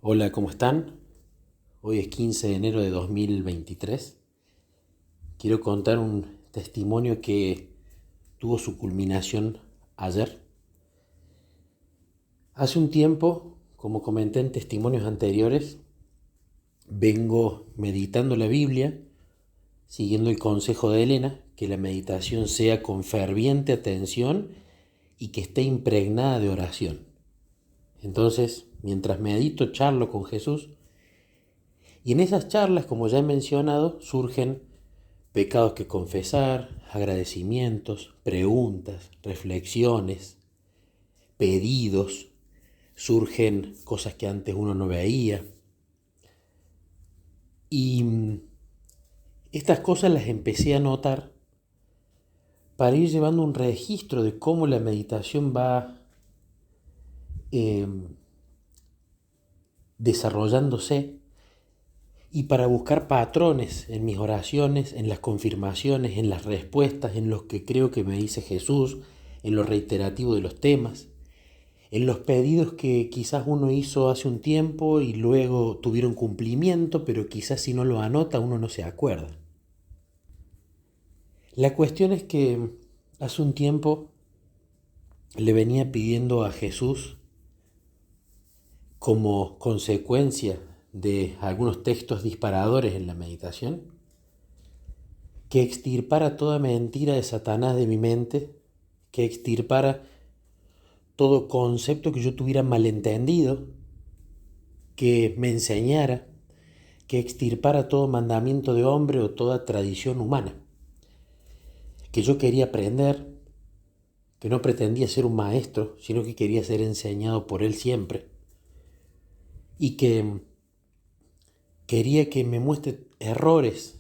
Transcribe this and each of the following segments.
Hola, ¿cómo están? Hoy es 15 de enero de 2023. Quiero contar un testimonio que tuvo su culminación ayer. Hace un tiempo, como comenté en testimonios anteriores, vengo meditando la Biblia, siguiendo el consejo de Elena, que la meditación sea con ferviente atención y que esté impregnada de oración. Entonces, mientras medito, charlo con Jesús, y en esas charlas, como ya he mencionado, surgen pecados que confesar, agradecimientos, preguntas, reflexiones, pedidos, surgen cosas que antes uno no veía. Y estas cosas las empecé a notar para ir llevando un registro de cómo la meditación va eh, desarrollándose y para buscar patrones en mis oraciones, en las confirmaciones, en las respuestas, en los que creo que me dice Jesús, en lo reiterativo de los temas, en los pedidos que quizás uno hizo hace un tiempo y luego tuvieron cumplimiento, pero quizás si no lo anota uno no se acuerda. La cuestión es que hace un tiempo le venía pidiendo a Jesús, como consecuencia de algunos textos disparadores en la meditación, que extirpara toda mentira de Satanás de mi mente, que extirpara todo concepto que yo tuviera malentendido, que me enseñara, que extirpara todo mandamiento de hombre o toda tradición humana, que yo quería aprender, que no pretendía ser un maestro, sino que quería ser enseñado por él siempre, y que quería que me muestre errores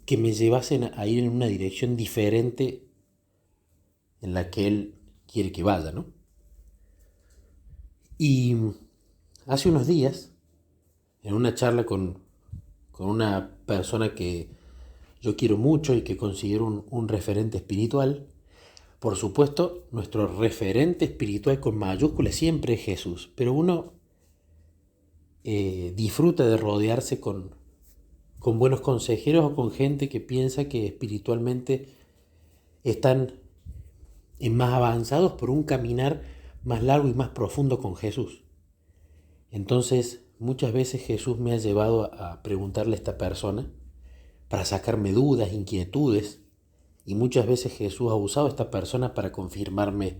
que me llevasen a ir en una dirección diferente en la que él quiere que vaya, ¿no? Y hace unos días, en una charla con una persona que yo quiero mucho y que considero un referente espiritual, por supuesto, nuestro referente espiritual con mayúsculas siempre es Jesús, pero uno disfruta de rodearse con buenos consejeros o con gente que piensa que espiritualmente están más avanzados por un caminar más largo y más profundo con Jesús. Entonces, muchas veces Jesús me ha llevado a preguntarle a esta persona para sacarme dudas, inquietudes, y muchas veces Jesús ha usado a esta persona para confirmarme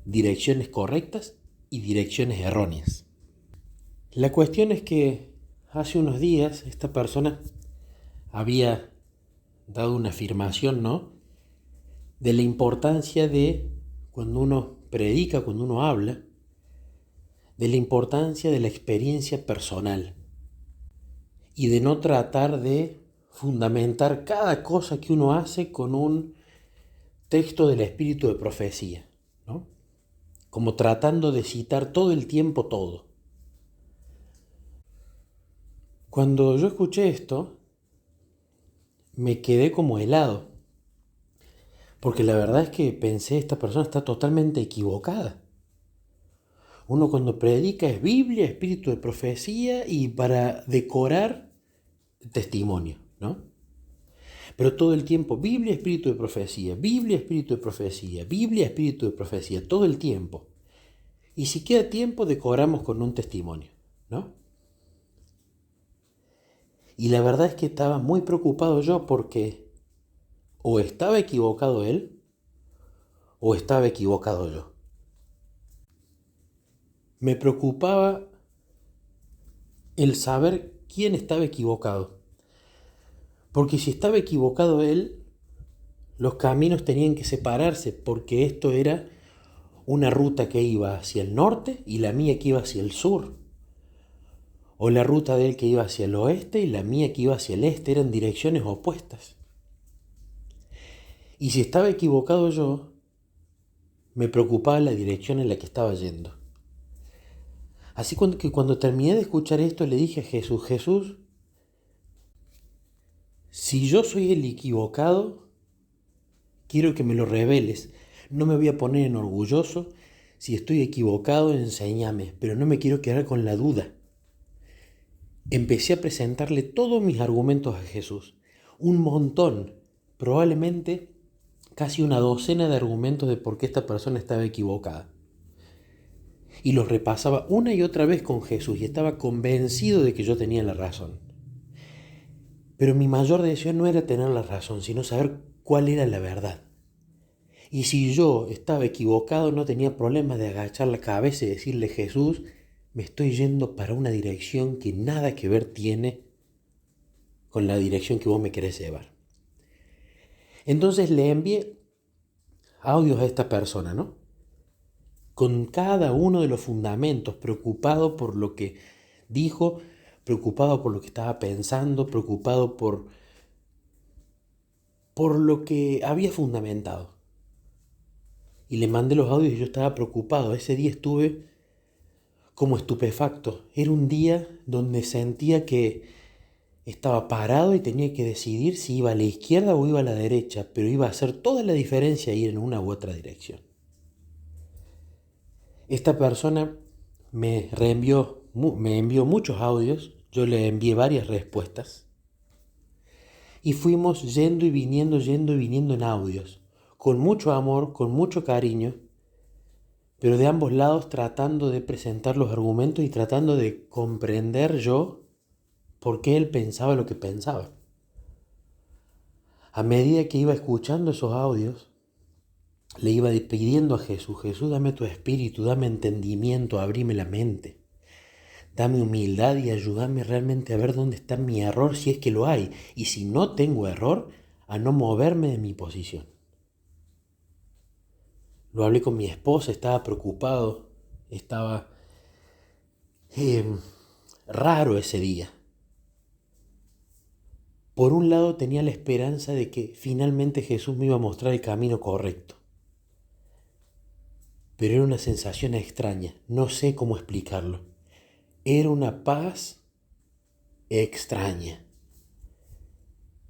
direcciones correctas y direcciones erróneas. La cuestión es que hace unos días esta persona había dado una afirmación, ¿no? De la importancia de cuando uno predica, cuando uno habla, de la importancia de la experiencia personal y de no tratar de fundamentar cada cosa que uno hace con un texto del espíritu de profecía, ¿no? Como tratando de citar todo el tiempo todo. Cuando yo escuché esto, me quedé como helado, porque la verdad es que pensé, esta persona está totalmente equivocada. Uno cuando predica es Biblia, espíritu de profecía y para decorar testimonio, ¿no? Pero todo el tiempo, Biblia, espíritu de profecía, Biblia, espíritu de profecía, Biblia, espíritu de profecía, todo el tiempo. Y si queda tiempo, decoramos con un testimonio, ¿no? Y la verdad es que estaba muy preocupado yo porque o estaba equivocado él o estaba equivocado yo. Me preocupaba el saber quién estaba equivocado. Porque si estaba equivocado él, los caminos tenían que separarse porque esto era una ruta que iba hacia el norte y la mía que iba hacia el sur. O la ruta de él que iba hacia el oeste y la mía que iba hacia el este. Eran direcciones opuestas. Y si estaba equivocado yo, me preocupaba la dirección en la que estaba yendo. Así que cuando terminé de escuchar esto le dije a Jesús, Jesús, si yo soy el equivocado, quiero que me lo reveles. No me voy a poner en orgulloso, Si estoy equivocado, enséñame, pero no me quiero quedar con la duda. Empecé a presentarle todos mis argumentos a Jesús. Un montón, probablemente casi una docena de argumentos de por qué esta persona estaba equivocada. Y los repasaba una y otra vez con Jesús y estaba convencido de que yo tenía la razón. Pero mi mayor deseo no era tener la razón, sino saber cuál era la verdad. Y si yo estaba equivocado, no tenía problema de agachar la cabeza y decirle: Jesús, me estoy yendo para una dirección que nada que ver tiene con la dirección que vos me querés llevar. Entonces le envié audios a esta persona, ¿no? Con cada uno de los fundamentos, preocupado por lo que dijo, preocupado por lo que estaba pensando, preocupado por lo que había fundamentado. Y le mandé los audios y yo estaba preocupado. Ese día estuve como estupefacto. Era un día donde sentía que estaba parado y tenía que decidir si iba a la izquierda o iba a la derecha, pero iba a hacer toda la diferencia ir en una u otra dirección. Esta persona me envió muchos audios, yo le envié varias respuestas y fuimos yendo y viniendo en audios, con mucho amor, con mucho cariño, pero de ambos lados tratando de presentar los argumentos y tratando de comprender yo por qué él pensaba lo que pensaba. A medida que iba escuchando esos audios, le iba pidiendo a Jesús: Jesús, dame tu espíritu, dame entendimiento, abrime la mente, dame humildad y ayúdame realmente a ver dónde está mi error, si es que lo hay, y si no tengo error, a no moverme de mi posición. Lo hablé con mi esposa, estaba preocupado, estaba raro ese día. Por un lado tenía la esperanza de que finalmente Jesús me iba a mostrar el camino correcto. Pero era una sensación extraña, no sé cómo explicarlo. Era una paz extraña.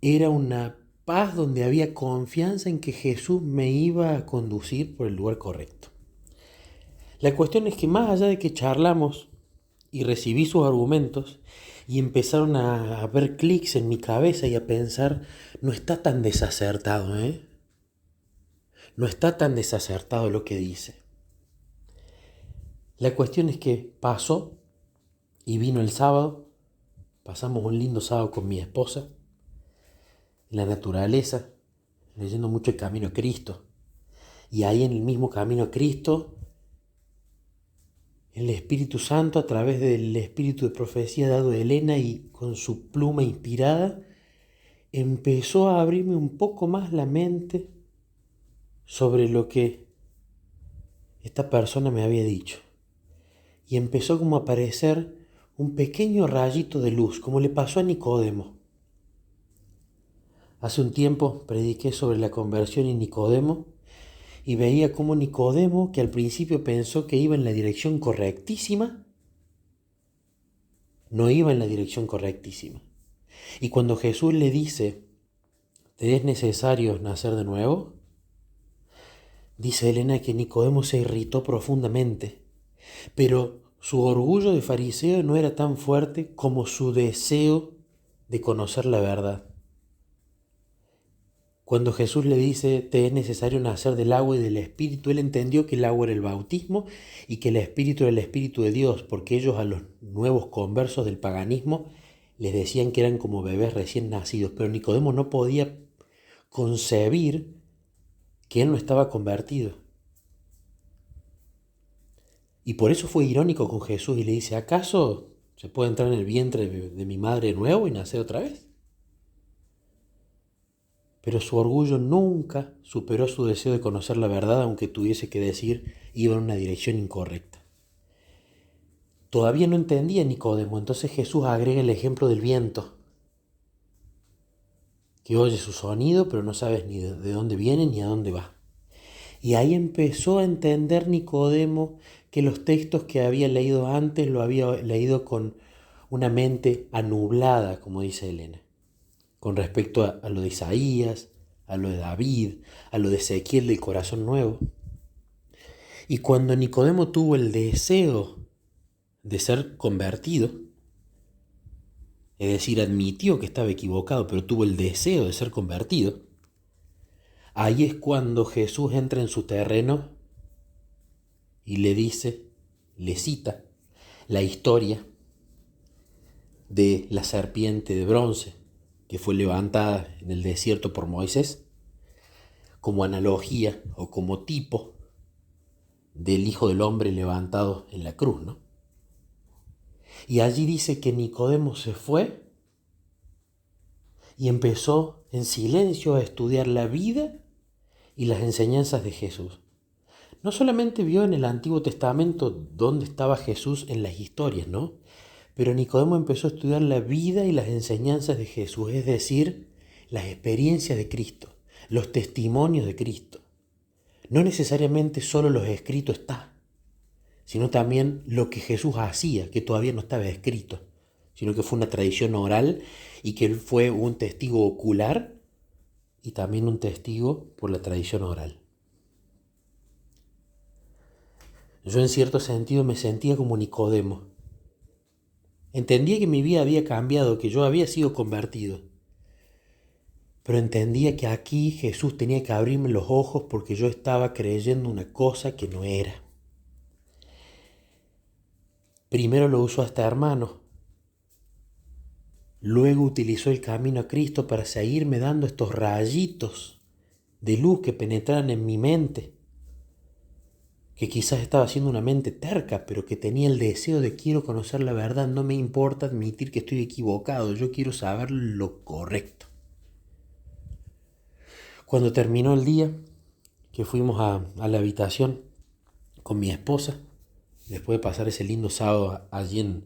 Era una paz donde había confianza en que Jesús me iba a conducir por el lugar correcto. La cuestión es que más allá de que charlamos y recibí sus argumentos y empezaron a haber clics en mi cabeza y a pensar: no está tan desacertado, No está tan desacertado lo que dice. La cuestión es que pasó y vino el sábado, pasamos un lindo sábado con mi esposa, en la naturaleza, leyendo mucho el Camino a Cristo. Y ahí en el mismo Camino a Cristo, el Espíritu Santo, a través del espíritu de profecía dado de Elena y con su pluma inspirada, empezó a abrirme un poco más la mente sobre lo que esta persona me había dicho. Y empezó como a aparecer un pequeño rayito de luz, como le pasó a Nicodemo. Hace un tiempo prediqué sobre la conversión en Nicodemo y veía cómo Nicodemo, que al principio pensó que iba en la dirección correctísima, no iba en la dirección correctísima. Y cuando Jesús le dice: ¿te es necesario nacer de nuevo?, dice Elena que Nicodemo se irritó profundamente, pero su orgullo de fariseo no era tan fuerte como su deseo de conocer la verdad. Cuando Jesús le dice: te es necesario nacer del agua y del Espíritu, él entendió que el agua era el bautismo y que el Espíritu era el Espíritu de Dios, porque ellos, a los nuevos conversos del paganismo, les decían que eran como bebés recién nacidos, pero Nicodemo no podía concebir que él no estaba convertido. Y por eso fue irónico con Jesús y le dice: ¿acaso se puede entrar en el vientre de mi madre de nuevo y nacer otra vez? Pero su orgullo nunca superó su deseo de conocer la verdad, aunque tuviese que decir iba en una dirección incorrecta. Todavía no entendía Nicodemo, entonces Jesús agrega el ejemplo del viento, que oye su sonido, pero no sabes ni de dónde viene ni a dónde va. Y ahí empezó a entender Nicodemo que los textos que había leído antes lo había leído con una mente anublada, como dice Elena, con respecto a lo de Isaías, a lo de David, a lo de Ezequiel del corazón nuevo. Y cuando Nicodemo tuvo el deseo de ser convertido, es decir, admitió que estaba equivocado, pero tuvo el deseo de ser convertido, ahí es cuando Jesús entra en su terreno y le dice, le cita la historia de la serpiente de bronce que fue levantada en el desierto por Moisés, como analogía o como tipo del Hijo del Hombre levantado en la cruz, ¿no? Y allí dice que Nicodemo se fue y empezó en silencio a estudiar la vida y las enseñanzas de Jesús. No solamente vio en el Antiguo Testamento dónde estaba Jesús en las historias, ¿no? Pero Nicodemo empezó a estudiar la vida y las enseñanzas de Jesús, es decir, las experiencias de Cristo, los testimonios de Cristo. No necesariamente solo los escritos está, sino también lo que Jesús hacía, que todavía no estaba escrito, sino que fue una tradición oral y que él fue un testigo ocular y también un testigo por la tradición oral. Yo en cierto sentido me sentía como Nicodemo. Entendía que mi vida había cambiado, que yo había sido convertido. Pero entendía que aquí Jesús tenía que abrirme los ojos porque yo estaba creyendo una cosa que no era. Primero lo usó a este hermano. Luego utilizó el camino a Cristo para seguirme dando estos rayitos de luz que penetraran en mi mente, que quizás estaba siendo una mente terca, pero que tenía el deseo de quiero conocer la verdad, no me importa admitir que estoy equivocado, yo quiero saber lo correcto. Cuando terminó el día, que fuimos a la habitación con mi esposa, después de pasar ese lindo sábado allí en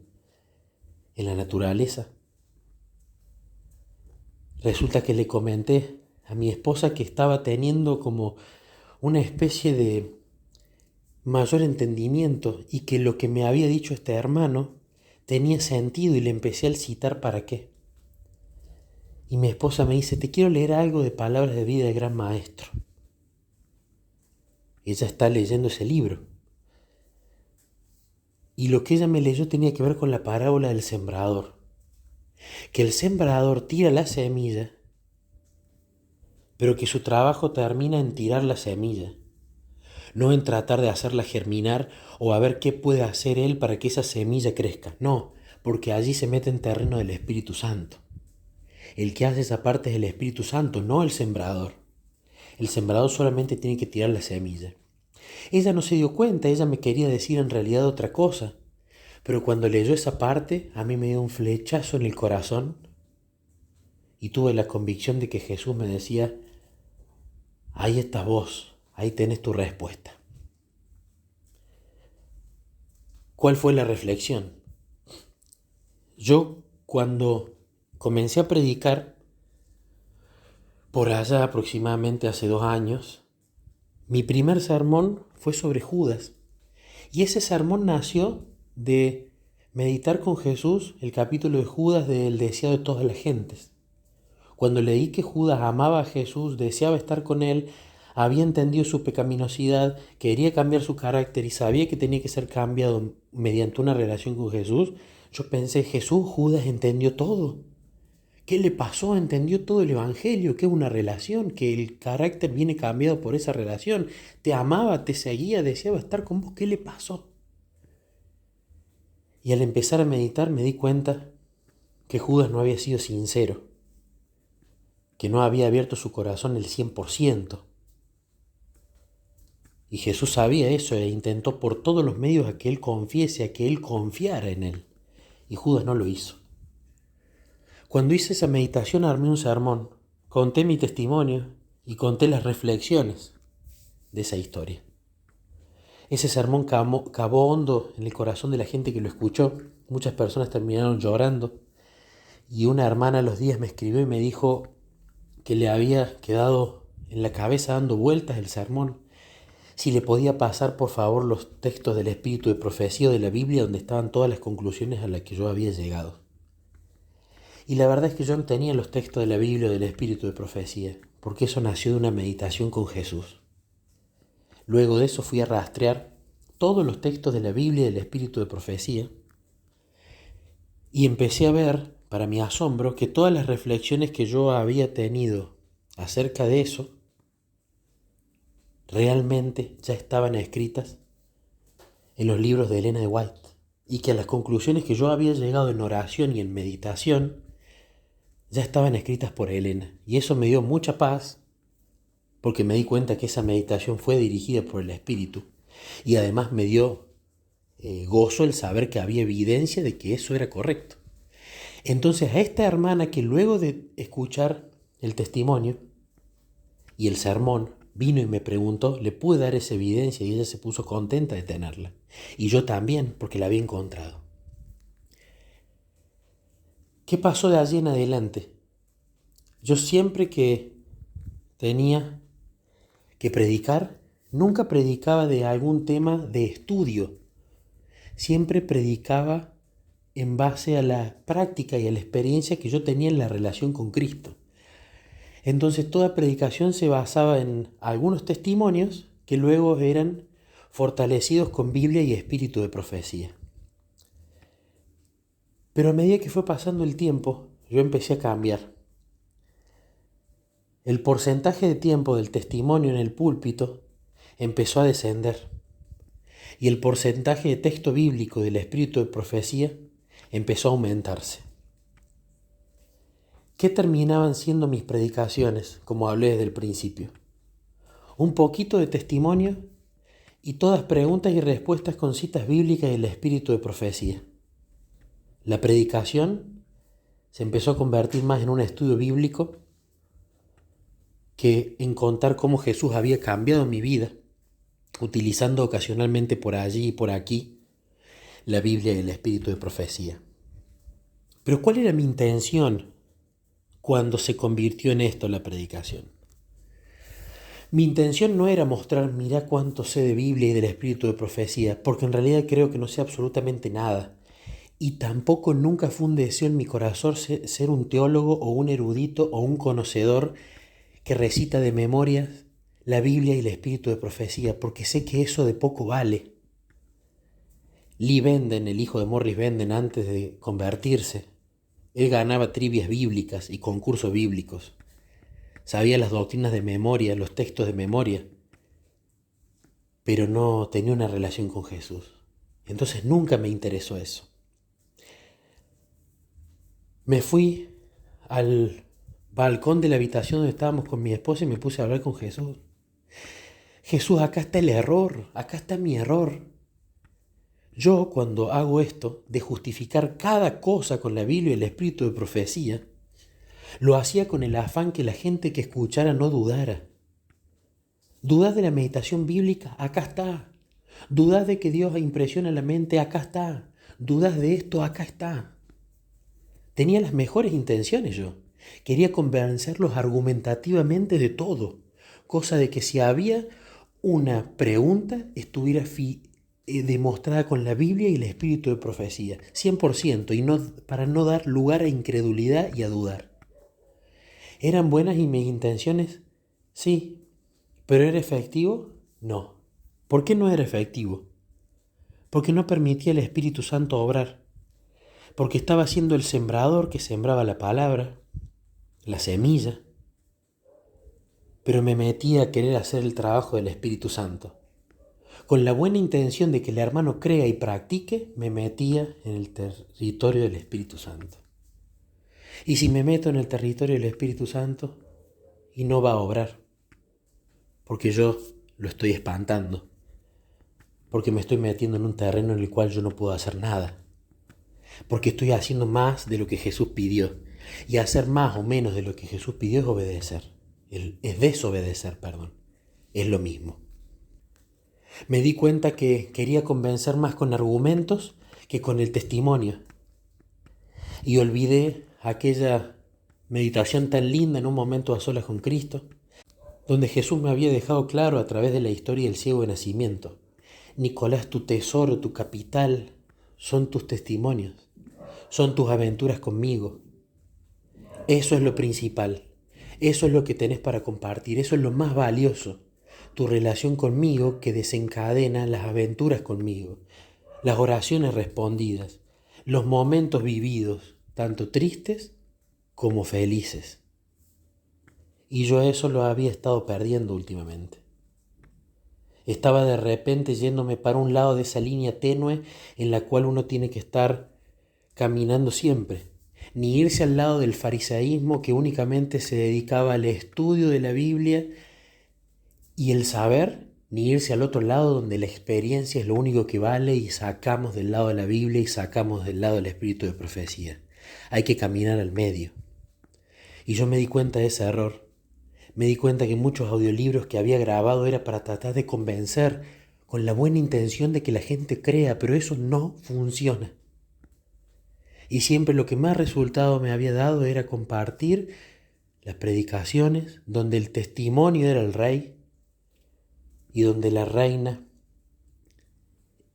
la naturaleza, resulta que le comenté a mi esposa que estaba teniendo como una especie de mayor entendimiento y que lo que me había dicho este hermano tenía sentido y le empecé a citar para qué. Y mi esposa me dice, te quiero leer algo de Palabras de Vida del Gran Maestro. Ella está leyendo ese libro. Y lo que ella me leyó tenía que ver con la parábola del sembrador. Que el sembrador tira la semilla, pero que su trabajo termina en tirar la semilla, no en tratar de hacerla germinar o a ver qué puede hacer él para que esa semilla crezca. No, porque allí se mete en terreno del Espíritu Santo. El que hace esa parte es el Espíritu Santo, no el sembrador. El sembrador solamente tiene que tirar la semilla. Ella no se dio cuenta, ella me quería decir en realidad otra cosa. Pero cuando leyó esa parte, a mí me dio un flechazo en el corazón y tuve la convicción de que Jesús me decía, ahí estás vos, ahí tenés tu respuesta. ¿Cuál fue la reflexión? Yo, cuando comencé a predicar, por allá aproximadamente hace 2 años, mi primer sermón fue sobre Judas. Y ese sermón nació de meditar con Jesús el capítulo de Judas del deseado de todas las gentes. Cuando leí que Judas amaba a Jesús, deseaba estar con él, había entendido su pecaminosidad, quería cambiar su carácter y sabía que tenía que ser cambiado mediante una relación con Jesús, yo pensé, Jesús, Judas entendió todo. ¿Qué le pasó? Entendió todo el Evangelio, que es una relación, que el carácter viene cambiado por esa relación. Te amaba, te seguía, deseaba estar con vos. ¿Qué le pasó? Y al empezar a meditar me di cuenta que Judas no había sido sincero, que no había abierto su corazón el 100%. Y Jesús sabía eso e intentó por todos los medios a que él confiese, a que él confiara en él. Y Judas no lo hizo. Cuando hice esa meditación armé un sermón, conté mi testimonio y conté las reflexiones de esa historia. Ese sermón cavó hondo en el corazón de la gente que lo escuchó. Muchas personas terminaron llorando y una hermana a los días me escribió y me dijo que le había quedado en la cabeza dando vueltas el sermón. Si le podía pasar por favor los textos del Espíritu de Profecía de la Biblia donde estaban todas las conclusiones a las que yo había llegado. Y la verdad es que yo no tenía los textos de la Biblia o del Espíritu de Profecía, porque eso nació de una meditación con Jesús. Luego de eso fui a rastrear todos los textos de la Biblia y del espíritu de profecía y empecé a ver, para mi asombro, que todas las reflexiones que yo había tenido acerca de eso realmente ya estaban escritas en los libros de Elena de White y que las conclusiones que yo había llegado en oración y en meditación ya estaban escritas por Elena. Y eso me dio mucha paz porque me di cuenta que esa meditación fue dirigida por el Espíritu y además me dio gozo el saber que había evidencia de que eso era correcto. Entonces a esta hermana que luego de escuchar el testimonio y el sermón vino y me preguntó, le pude dar esa evidencia y ella se puso contenta de tenerla. Y yo también, porque la había encontrado. ¿Qué pasó de allí en adelante? Yo siempre que tenía que predicar, nunca predicaba de algún tema de estudio. Siempre predicaba en base a la práctica y a la experiencia que yo tenía en la relación con Cristo. Entonces toda predicación se basaba en algunos testimonios que luego eran fortalecidos con Biblia y espíritu de profecía. Pero a medida que fue pasando el tiempo, yo empecé a cambiar. El porcentaje de tiempo del testimonio en el púlpito empezó a descender y el porcentaje de texto bíblico del espíritu de profecía empezó a aumentarse. ¿Qué terminaban siendo mis predicaciones, como hablé desde el principio? Un poquito de testimonio y todas preguntas y respuestas con citas bíblicas y el espíritu de profecía. La predicación se empezó a convertir más en un estudio bíblico que en contar cómo Jesús había cambiado mi vida, utilizando ocasionalmente por allí y por aquí la Biblia y el espíritu de profecía. Pero ¿cuál era mi intención cuando se convirtió en esto la predicación? Mi intención no era mostrar, mira cuánto sé de Biblia y del espíritu de profecía, porque en realidad creo que no sé absolutamente nada. Y tampoco nunca fue un deseo en mi corazón ser un teólogo o un erudito o un conocedor que recita de memoria la Biblia y el espíritu de profecía, porque sé que eso de poco vale. Lee Benden, el hijo de Morris Benden, antes de convertirse, él ganaba trivias bíblicas y concursos bíblicos. Sabía las doctrinas de memoria, los textos de memoria, pero no tenía una relación con Jesús. Entonces nunca me interesó eso. Me fui al balcón de la habitación donde estábamos con mi esposa y me puse a hablar con Jesús. Jesús, acá está el error, acá está mi error. Yo cuando hago esto de justificar cada cosa con la Biblia y el espíritu de profecía, lo hacía con el afán que la gente que escuchara no dudara. ¿Dudás de la meditación bíblica? Acá está. ¿Dudás de que Dios impresiona la mente? Acá está. ¿Dudás de esto? Acá está. Tenía las mejores intenciones yo. Quería convencerlos argumentativamente de todo, cosa de que si había una pregunta estuviera demostrada con la Biblia y el espíritu de profecía, 100%, y no, para no dar lugar a incredulidad y a dudar. ¿Eran buenas y mis intenciones? Sí. ¿Pero era efectivo? No. ¿Por qué no era efectivo? Porque no permitía al Espíritu Santo obrar. Porque estaba siendo el sembrador que sembraba la palabra, la semilla, pero me metía a querer hacer el trabajo del Espíritu Santo. Con la buena intención de que el hermano crea y practique, me metía en el territorio del Espíritu Santo. Y si me meto en el territorio del Espíritu Santo, y no va a obrar, porque yo lo estoy espantando, porque me estoy metiendo en un terreno en el cual yo no puedo hacer nada, porque estoy haciendo más de lo que Jesús pidió, y hacer más o menos de lo que Jesús pidió es obedecer, es desobedecer, es lo mismo. Me di cuenta que quería convencer más con argumentos que con el testimonio, y olvidé aquella meditación tan linda en un momento a solas con Cristo, donde Jesús me había dejado claro a través de la historia del ciego de nacimiento: Nicolás, tu tesoro, tu capital, son tus testimonios, son tus aventuras conmigo. Eso es lo principal, eso es lo que tenés para compartir, eso es lo más valioso. tu relación conmigo que desencadena las aventuras conmigo, las oraciones respondidas, los momentos vividos, tanto tristes como felices. Y yo eso lo había estado perdiendo últimamente. Estaba de repente yéndome para un lado de esa línea tenue en la cual uno tiene que estar caminando siempre, ni irse al lado del fariseísmo que únicamente se dedicaba al estudio de la Biblia y el saber, ni irse al otro lado donde la experiencia es lo único que vale y sacamos del lado de la Biblia y sacamos del lado del espíritu de profecía. Hay que caminar al medio. Y yo me di cuenta de ese error. Me di cuenta que muchos audiolibros que había grabado era para tratar de convencer con la buena intención de que la gente crea, pero eso no funciona. Y siempre lo que más resultado me había dado era compartir las predicaciones donde el testimonio era el rey y donde la reina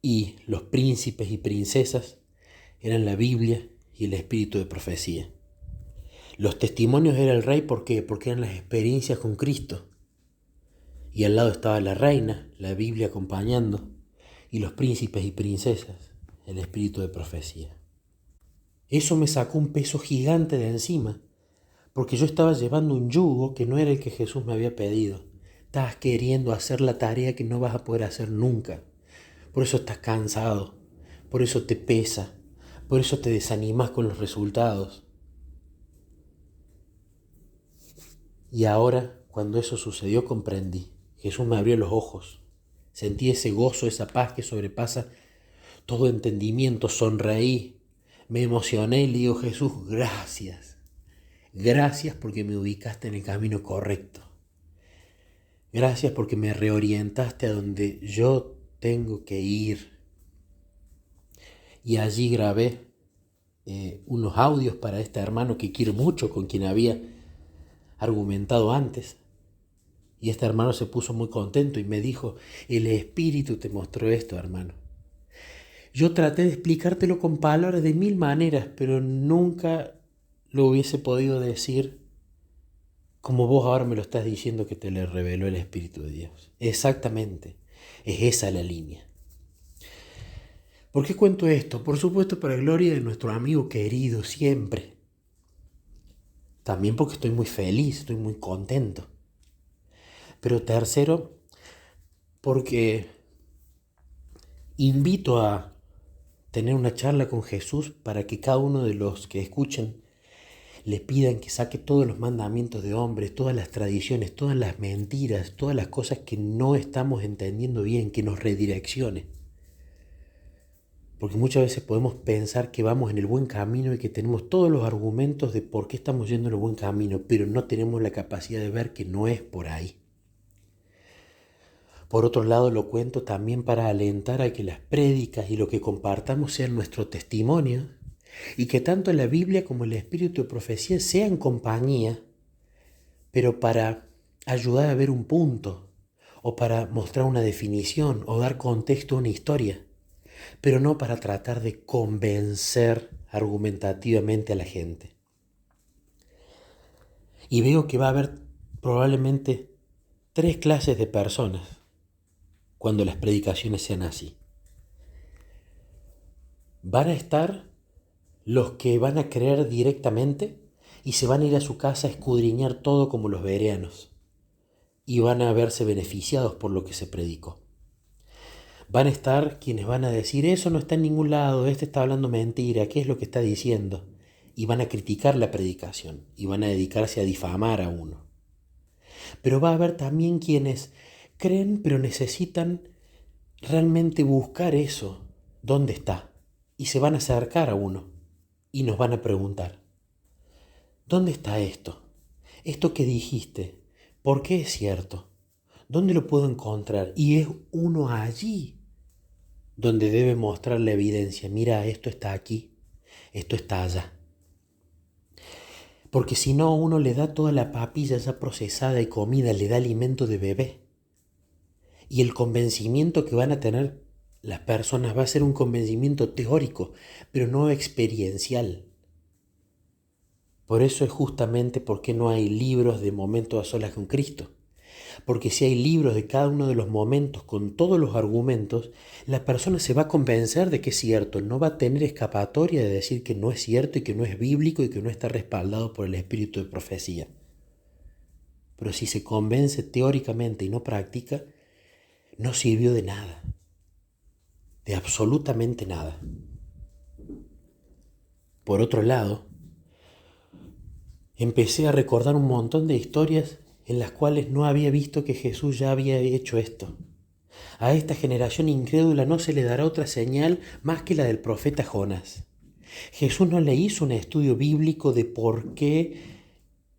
y los príncipes y princesas eran la Biblia y el espíritu de profecía. Los testimonios era el rey, ¿por qué? Porque eran las experiencias con Cristo. Y al lado estaba la reina, la Biblia acompañando, y los príncipes y princesas, el espíritu de profecía. Eso me sacó un peso gigante de encima, porque yo estaba llevando un yugo que no era el que Jesús me había pedido. Estabas queriendo hacer la tarea que no vas a poder hacer nunca. Por eso estás cansado, por eso te pesa, por eso te desanimas con los resultados. Y ahora, cuando eso sucedió, comprendí. Jesús me abrió los ojos. Sentí ese gozo, esa paz que sobrepasa todo entendimiento. Sonreí, me emocioné y le digo, Jesús, gracias. Gracias porque me ubicaste en el camino correcto. Gracias porque me reorientaste a donde yo tengo que ir. Y allí grabé unos audios para este hermano que quiero mucho, con quien había argumentado antes. Y este hermano se puso muy contento y me dijo, el Espíritu te mostró esto, hermano. Yo traté de explicártelo con palabras de mil maneras, pero nunca lo hubiese podido decir como vos ahora me lo estás diciendo que te le reveló el Espíritu de Dios. Exactamente, es esa la línea. ¿Por qué cuento esto? Por supuesto, para gloria de nuestro amigo querido siempre. También porque estoy muy feliz, estoy muy contento. Pero tercero, porque invito a tener una charla con Jesús para que cada uno de los que escuchen le pidan que saque todos los mandamientos de hombres, todas las tradiciones, todas las mentiras, todas las cosas que no estamos entendiendo bien, que nos redireccione. Porque muchas veces podemos pensar que vamos en el buen camino y que tenemos todos los argumentos de por qué estamos yendo en el buen camino, pero no tenemos la capacidad de ver que no es por ahí. Por otro lado, lo cuento también para alentar a que las prédicas y lo que compartamos sean nuestro testimonio y que tanto la Biblia como el Espíritu de Profecía sean compañía, pero para ayudar a ver un punto o para mostrar una definición o dar contexto a una historia, pero no para tratar de convencer argumentativamente a la gente. Y veo que va a haber probablemente 3 clases de personas cuando las predicaciones sean así. Van a estar los que van a creer directamente y se van a ir a su casa a escudriñar todo como los bereanos y van a verse beneficiados por lo que se predicó. Van a estar quienes van a decir, eso no está en ningún lado, este está hablando mentira, ¿qué es lo que está diciendo? Y van a criticar la predicación y van a dedicarse a difamar a uno. Pero va a haber también quienes creen pero necesitan realmente buscar eso, ¿dónde está? Y se van a acercar a uno y nos van a preguntar, ¿dónde está esto? Esto que dijiste, ¿por qué es cierto? ¿Dónde lo puedo encontrar? Y es uno allí donde debe mostrar la evidencia. Mira, esto está aquí, esto está allá. Porque si no, uno le da toda la papilla ya procesada y comida, le da alimento de bebé. Y el convencimiento que van a tener las personas va a ser un convencimiento teórico, pero no experiencial. Por eso es justamente por qué no hay libros de momentos a solas con Cristo. Porque si hay libros de cada uno de los momentos con todos los argumentos, la persona se va a convencer de que es cierto, no va a tener escapatoria de decir que no es cierto y que no es bíblico y que no está respaldado por el espíritu de profecía. Pero si se convence teóricamente y no practica, no sirvió de nada, de absolutamente nada. Por otro lado, empecé a recordar un montón de historias en las cuales no había visto que Jesús ya había hecho esto. A esta generación incrédula no se le dará otra señal más que la del profeta Jonás. Jesús no le hizo un estudio bíblico de por qué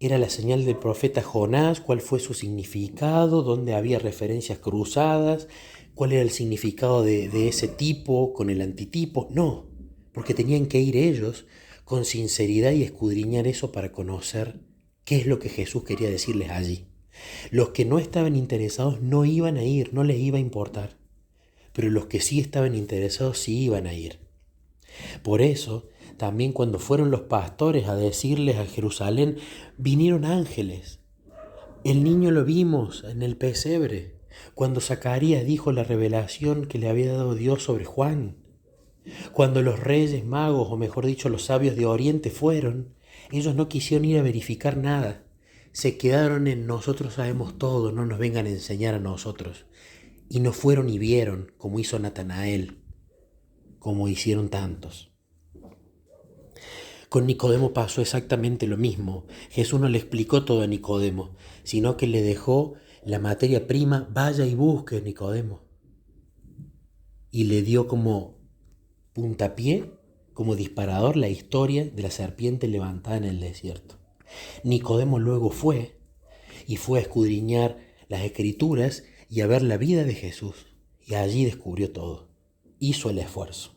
era la señal del profeta Jonás, cuál fue su significado, dónde había referencias cruzadas, cuál era el significado de ese tipo con el antitipo. No, porque tenían que ir ellos con sinceridad y escudriñar eso para conocer qué es lo que Jesús quería decirles allí. Los que no estaban interesados no iban a ir, no les iba a importar. Pero los que sí estaban interesados sí iban a ir. Por eso, también cuando fueron los pastores a decirles a Jerusalén, vinieron ángeles. El niño lo vimos en el pesebre, cuando Zacarías dijo la revelación que le había dado Dios sobre Juan. Cuando los reyes magos, o mejor dicho, los sabios de Oriente fueron, ellos no quisieron ir a verificar nada. Se quedaron en nosotros sabemos todo, no nos vengan a enseñar a nosotros. Y no fueron y vieron, como hizo Natanael, como hicieron tantos. Con Nicodemo pasó exactamente lo mismo. Jesús no le explicó todo a Nicodemo, sino que le dejó la materia prima, vaya y busque, Nicodemo. Y le dio como puntapié, como disparador, la historia de la serpiente levantada en el desierto. Nicodemo luego fue a escudriñar las escrituras y a ver la vida de Jesús. Y allí descubrió todo. Hizo el esfuerzo.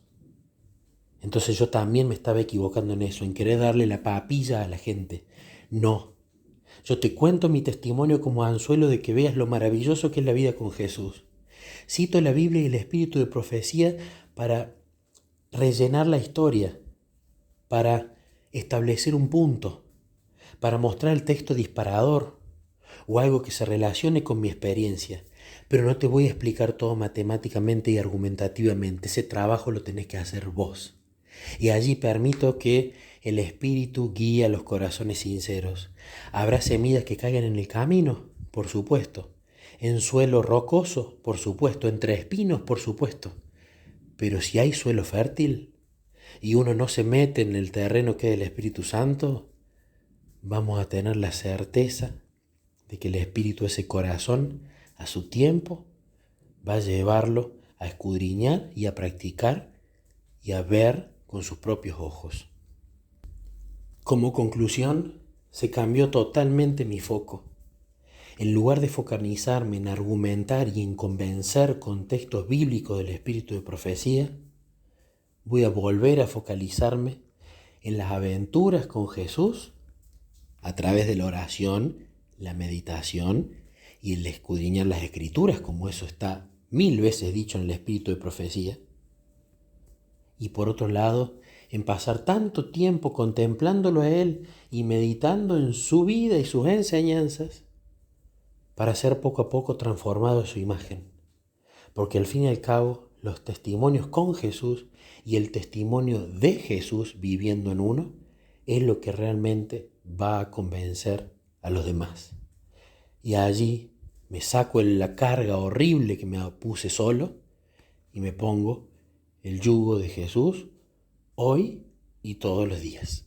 Entonces yo también me estaba equivocando en eso, en querer darle la papilla a la gente. No. Yo te cuento mi testimonio como anzuelo de que veas lo maravilloso que es la vida con Jesús. Cito la Biblia y el espíritu de profecía para rellenar la historia, para establecer un punto, para mostrar el texto disparador o algo que se relacione con mi experiencia. Pero no te voy a explicar todo matemáticamente y argumentativamente. Ese trabajo lo tenés que hacer vos. Y allí permito que el Espíritu guíe a los corazones sinceros. ¿Habrá semillas que caigan en el camino? Por supuesto. ¿En suelo rocoso? Por supuesto. ¿Entre espinos? Por supuesto. Pero si hay suelo fértil y uno no se mete en el terreno que es el Espíritu Santo, vamos a tener la certeza de que el Espíritu, ese corazón, a su tiempo, va a llevarlo a escudriñar y a practicar y a ver con sus propios ojos. Como conclusión, se cambió totalmente mi foco. En lugar de focalizarme en argumentar y en convencer con textos bíblicos del espíritu de profecía, voy a volver a focalizarme en las aventuras con Jesús a través de la oración, la meditación y el escudriñar las escrituras, como eso está 1000 veces dicho en el espíritu de profecía. Y por otro lado, en pasar tanto tiempo contemplándolo a Él y meditando en su vida y sus enseñanzas, para ser poco a poco transformado en su imagen. Porque al fin y al cabo, los testimonios con Jesús y el testimonio de Jesús viviendo en uno es lo que realmente va a convencer a los demás. Y allí me saco la carga horrible que me puse solo y me pongo el yugo de Jesús hoy y todos los días.